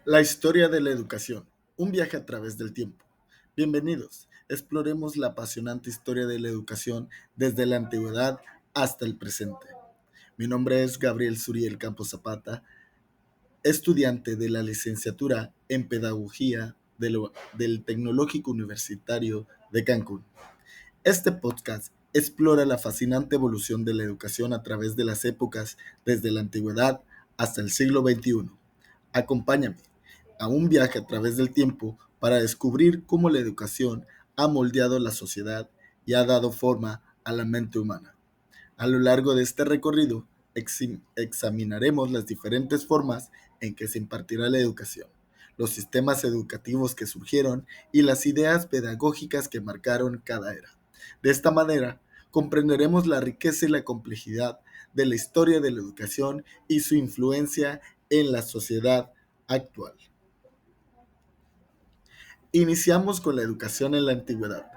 La historia de la educación, un viaje a través del tiempo. Bienvenidos, exploremos la apasionante historia de la educación desde la antigüedad hasta el presente. Mi nombre es Gabriel Suriel Campos Zapata, estudiante de la licenciatura en Pedagogía del Tecnológico Universitario de Cancún. Este podcast explora la fascinante evolución de la educación a través de las épocas desde la antigüedad hasta el siglo XXI. Acompáñame a un viaje a través del tiempo para descubrir cómo la educación ha moldeado la sociedad y ha dado forma a la mente humana. A lo largo de este recorrido, examinaremos las diferentes formas en que se impartirá la educación, los sistemas educativos que surgieron y las ideas pedagógicas que marcaron cada era. De esta manera, comprenderemos la riqueza y la complejidad de la historia de la educación y su influencia en la sociedad actual. Iniciamos con la educación en la antigüedad.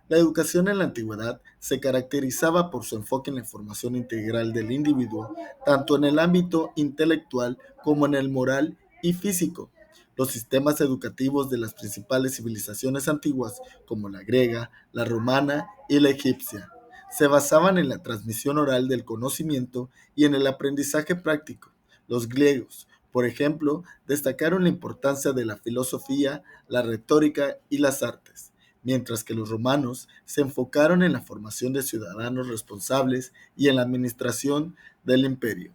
La educación en la antigüedad se caracterizaba por su enfoque en la formación integral del individuo, tanto en el ámbito intelectual como en el moral y físico. Los sistemas educativos de las principales civilizaciones antiguas, como la griega, la romana y la egipcia, se basaban en la transmisión oral del conocimiento y en el aprendizaje práctico. Los griegos, por ejemplo, destacaron la importancia de la filosofía, la retórica y las artes, mientras que los romanos se enfocaron en la formación de ciudadanos responsables y en la administración del imperio.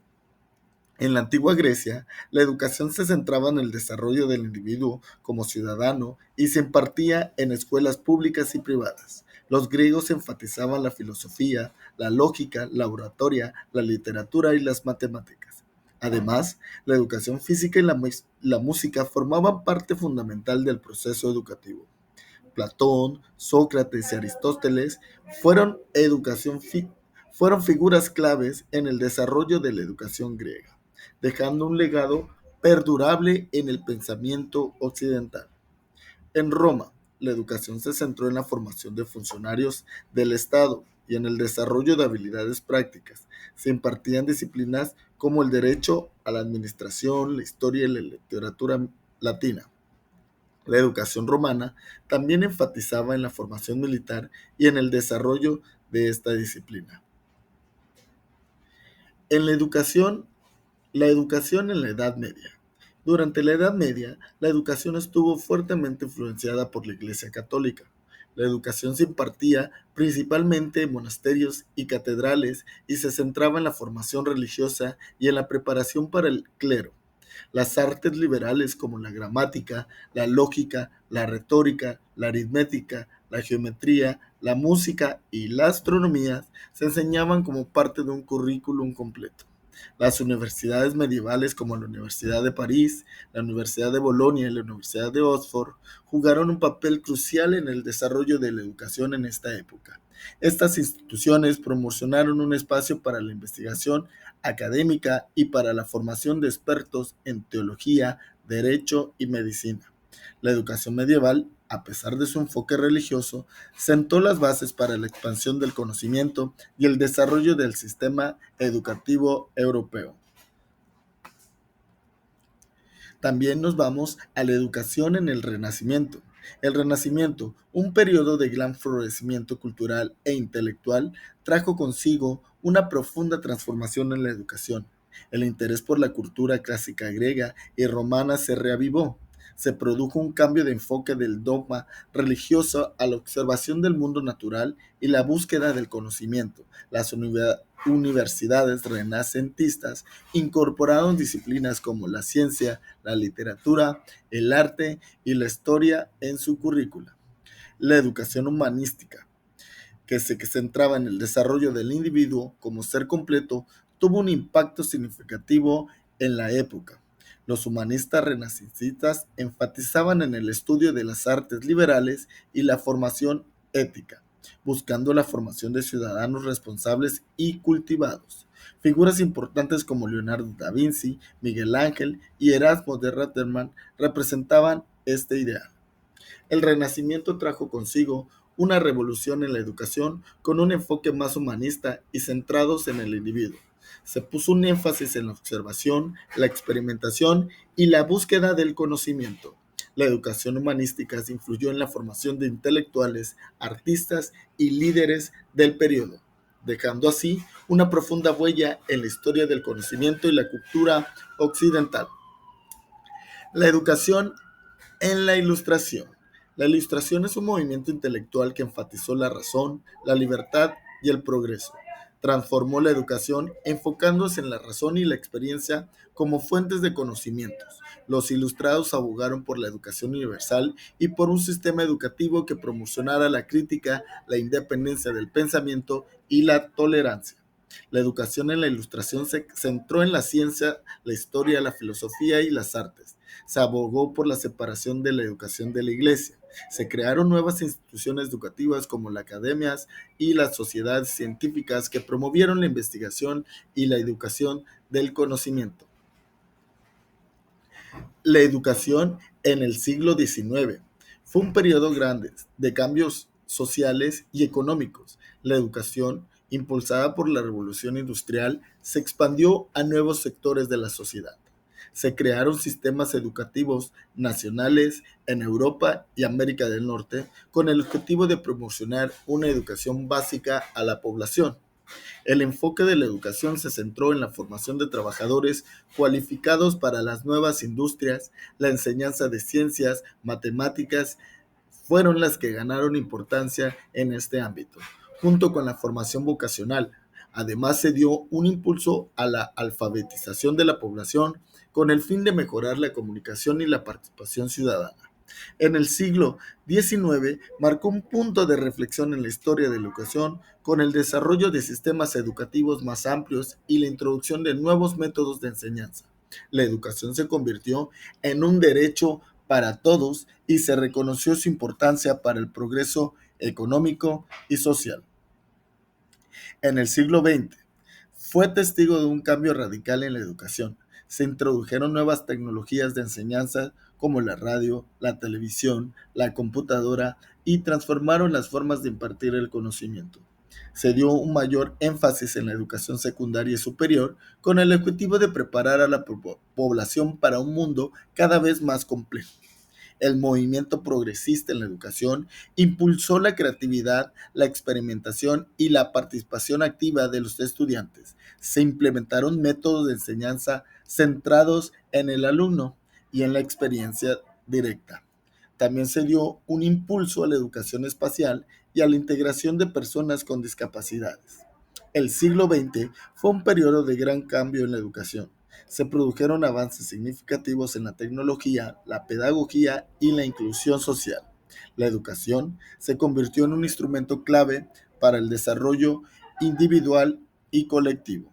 En la antigua Grecia, la educación se centraba en el desarrollo del individuo como ciudadano y se impartía en escuelas públicas y privadas. Los griegos enfatizaban la filosofía, la lógica, la oratoria, la literatura y las matemáticas. Además, la educación física y la música formaban parte fundamental del proceso educativo. Platón, Sócrates y Aristóteles fueron, fueron figuras claves en el desarrollo de la educación griega, dejando un legado perdurable en el pensamiento occidental. En Roma, la educación se centró en la formación de funcionarios del Estado y en el desarrollo de habilidades prácticas. Se impartían disciplinas como el derecho a la administración, la historia y la literatura latina. La educación romana también enfatizaba en la formación militar y en el desarrollo de esta disciplina. En la educación en la Edad Media. Durante la Edad Media, la educación estuvo fuertemente influenciada por la Iglesia Católica. La educación se impartía principalmente en monasterios y catedrales y se centraba en la formación religiosa y en la preparación para el clero. Las artes liberales como la gramática, la lógica, la retórica, la aritmética, la geometría, la música y la astronomía se enseñaban como parte de un currículum completo. Las universidades medievales como la Universidad de París, la Universidad de Bolonia y la Universidad de Oxford jugaron un papel crucial en el desarrollo de la educación en esta época. Estas instituciones promocionaron un espacio para la investigación académica y para la formación de expertos en teología, derecho y medicina. La educación medieval, a pesar de su enfoque religioso, sentó las bases para la expansión del conocimiento y el desarrollo del sistema educativo europeo. También nos vamos a la educación en el Renacimiento. El Renacimiento, un periodo de gran florecimiento cultural e intelectual, trajo consigo una profunda transformación en la educación. El interés por la cultura clásica griega y romana se reavivó. Se produjo un cambio de enfoque del dogma religioso a la observación del mundo natural y la búsqueda del conocimiento. Las universidades renacentistas incorporaron disciplinas como la ciencia, la literatura, el arte y la historia en su currícula. La educación humanística, que se centraba en el desarrollo del individuo como ser completo, tuvo un impacto significativo en la época. Los humanistas renacentistas enfatizaban en el estudio de las artes liberales y la formación ética, buscando la formación de ciudadanos responsables y cultivados. Figuras importantes como Leonardo da Vinci, Miguel Ángel y Erasmo de Rotterdam representaban este ideal. El Renacimiento trajo consigo una revolución en la educación con un enfoque más humanista y centrados en el individuo. Se puso un énfasis en la observación, la experimentación y la búsqueda del conocimiento. La educación humanística influyó en la formación de intelectuales, artistas y líderes del periodo, dejando así una profunda huella en la historia del conocimiento y la cultura occidental. La educación en la Ilustración. La Ilustración es un movimiento intelectual que enfatizó la razón, la libertad y el progreso. Transformó la educación enfocándose en la razón y la experiencia como fuentes de conocimientos. Los ilustrados abogaron por la educación universal y por un sistema educativo que promocionara la crítica, la independencia del pensamiento y la tolerancia. La educación en la Ilustración se centró en la ciencia, la historia, la filosofía y las artes. Se abogó por la separación de la educación de la iglesia. Se crearon nuevas instituciones educativas como las academias y las sociedades científicas que promovieron la investigación y la educación del conocimiento. La educación en el siglo XIX fue un periodo grande de cambios sociales y económicos. La educación, impulsada por la revolución industrial, se expandió a nuevos sectores de la sociedad. Se crearon sistemas educativos nacionales en Europa y América del Norte con el objetivo de promocionar una educación básica a la población. El enfoque de la educación se centró en la formación de trabajadores cualificados para las nuevas industrias. La enseñanza de ciencias, matemáticas, fueron las que ganaron importancia en este ámbito, junto con la formación vocacional. Además, se dio un impulso a la alfabetización de la población con el fin de mejorar la comunicación y la participación ciudadana. En el siglo XIX marcó un punto de reflexión en la historia de la educación con el desarrollo de sistemas educativos más amplios y la introducción de nuevos métodos de enseñanza. La educación se convirtió en un derecho para todos y se reconoció su importancia para el progreso económico y social. En el siglo XX fue testigo de un cambio radical en la educación. Se introdujeron nuevas tecnologías de enseñanza como la radio, la televisión, la computadora y transformaron las formas de impartir el conocimiento. Se dio un mayor énfasis en la educación secundaria y superior con el objetivo de preparar a la población para un mundo cada vez más complejo. El movimiento progresista en la educación impulsó la creatividad, la experimentación y la participación activa de los estudiantes. Se implementaron métodos de enseñanza centrados en el alumno y en la experiencia directa. También se dio un impulso a la educación espacial y a la integración de personas con discapacidades. El siglo XX fue un periodo de gran cambio en la educación. Se produjeron avances significativos en la tecnología, la pedagogía y la inclusión social. La educación se convirtió en un instrumento clave para el desarrollo individual y colectivo.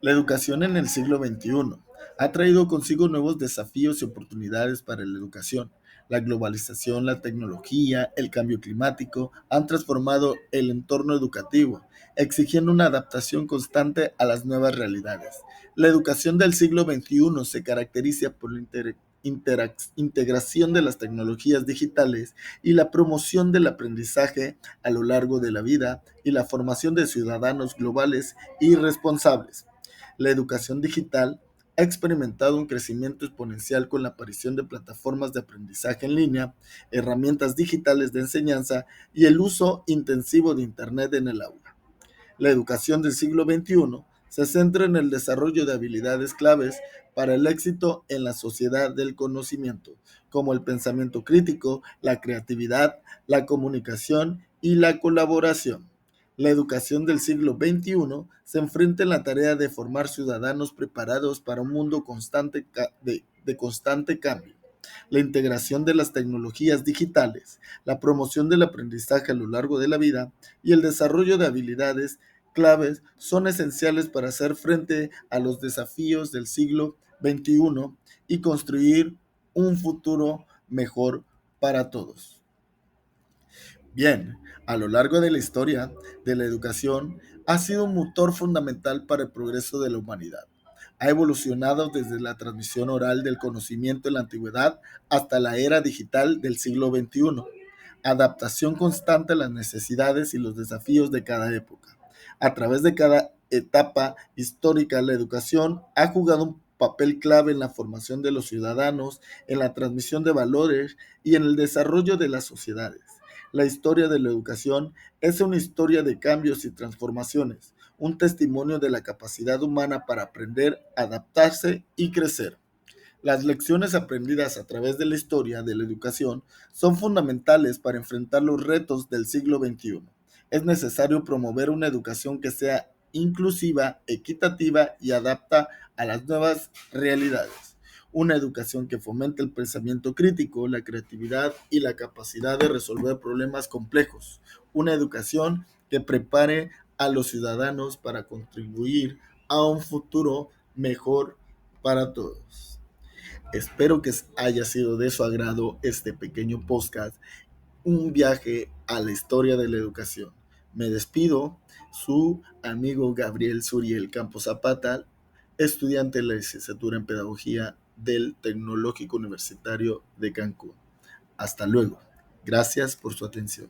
La educación en el siglo XXI ha traído consigo nuevos desafíos y oportunidades para la educación. La globalización, la tecnología, el cambio climático han transformado el entorno educativo, exigiendo una adaptación constante a las nuevas realidades. La educación del siglo XXI se caracteriza por la integración de las tecnologías digitales y la promoción del aprendizaje a lo largo de la vida y la formación de ciudadanos globales y responsables. La educación digital ha experimentado un crecimiento exponencial con la aparición de plataformas de aprendizaje en línea, herramientas digitales de enseñanza y el uso intensivo de Internet en el aula. La educación del siglo XXI se centra en el desarrollo de habilidades claves para el éxito en la sociedad del conocimiento, como el pensamiento crítico, la creatividad, la comunicación y la colaboración. La educación del siglo XXI se enfrenta en la tarea de formar ciudadanos preparados para un mundo de constante cambio. La integración de las tecnologías digitales, la promoción del aprendizaje a lo largo de la vida y el desarrollo de habilidades claves son esenciales para hacer frente a los desafíos del siglo XXI y construir un futuro mejor para todos. Bien, a lo largo de la historia de la educación ha sido un motor fundamental para el progreso de la humanidad. Ha evolucionado desde la transmisión oral del conocimiento en la antigüedad hasta la era digital del siglo XXI. Adaptación constante a las necesidades y los desafíos de cada época. A través de cada etapa histórica, la educación ha jugado un papel clave en la formación de los ciudadanos, en la transmisión de valores y en el desarrollo de las sociedades. La historia de la educación es una historia de cambios y transformaciones, un testimonio de la capacidad humana para aprender, adaptarse y crecer. Las lecciones aprendidas a través de la historia de la educación son fundamentales para enfrentar los retos del siglo XXI. Es necesario promover una educación que sea inclusiva, equitativa y adapta a las nuevas realidades. Una educación que fomente el pensamiento crítico, la creatividad y la capacidad de resolver problemas complejos. Una educación que prepare a los ciudadanos para contribuir a un futuro mejor para todos. Espero que haya sido de su agrado este pequeño podcast, un viaje a la historia de la educación. Me despido, su amigo Gabriel Suriel Campos Zapata, estudiante de la licenciatura en Pedagogía del Tecnológico Universitario de Cancún. Hasta luego. Gracias por su atención.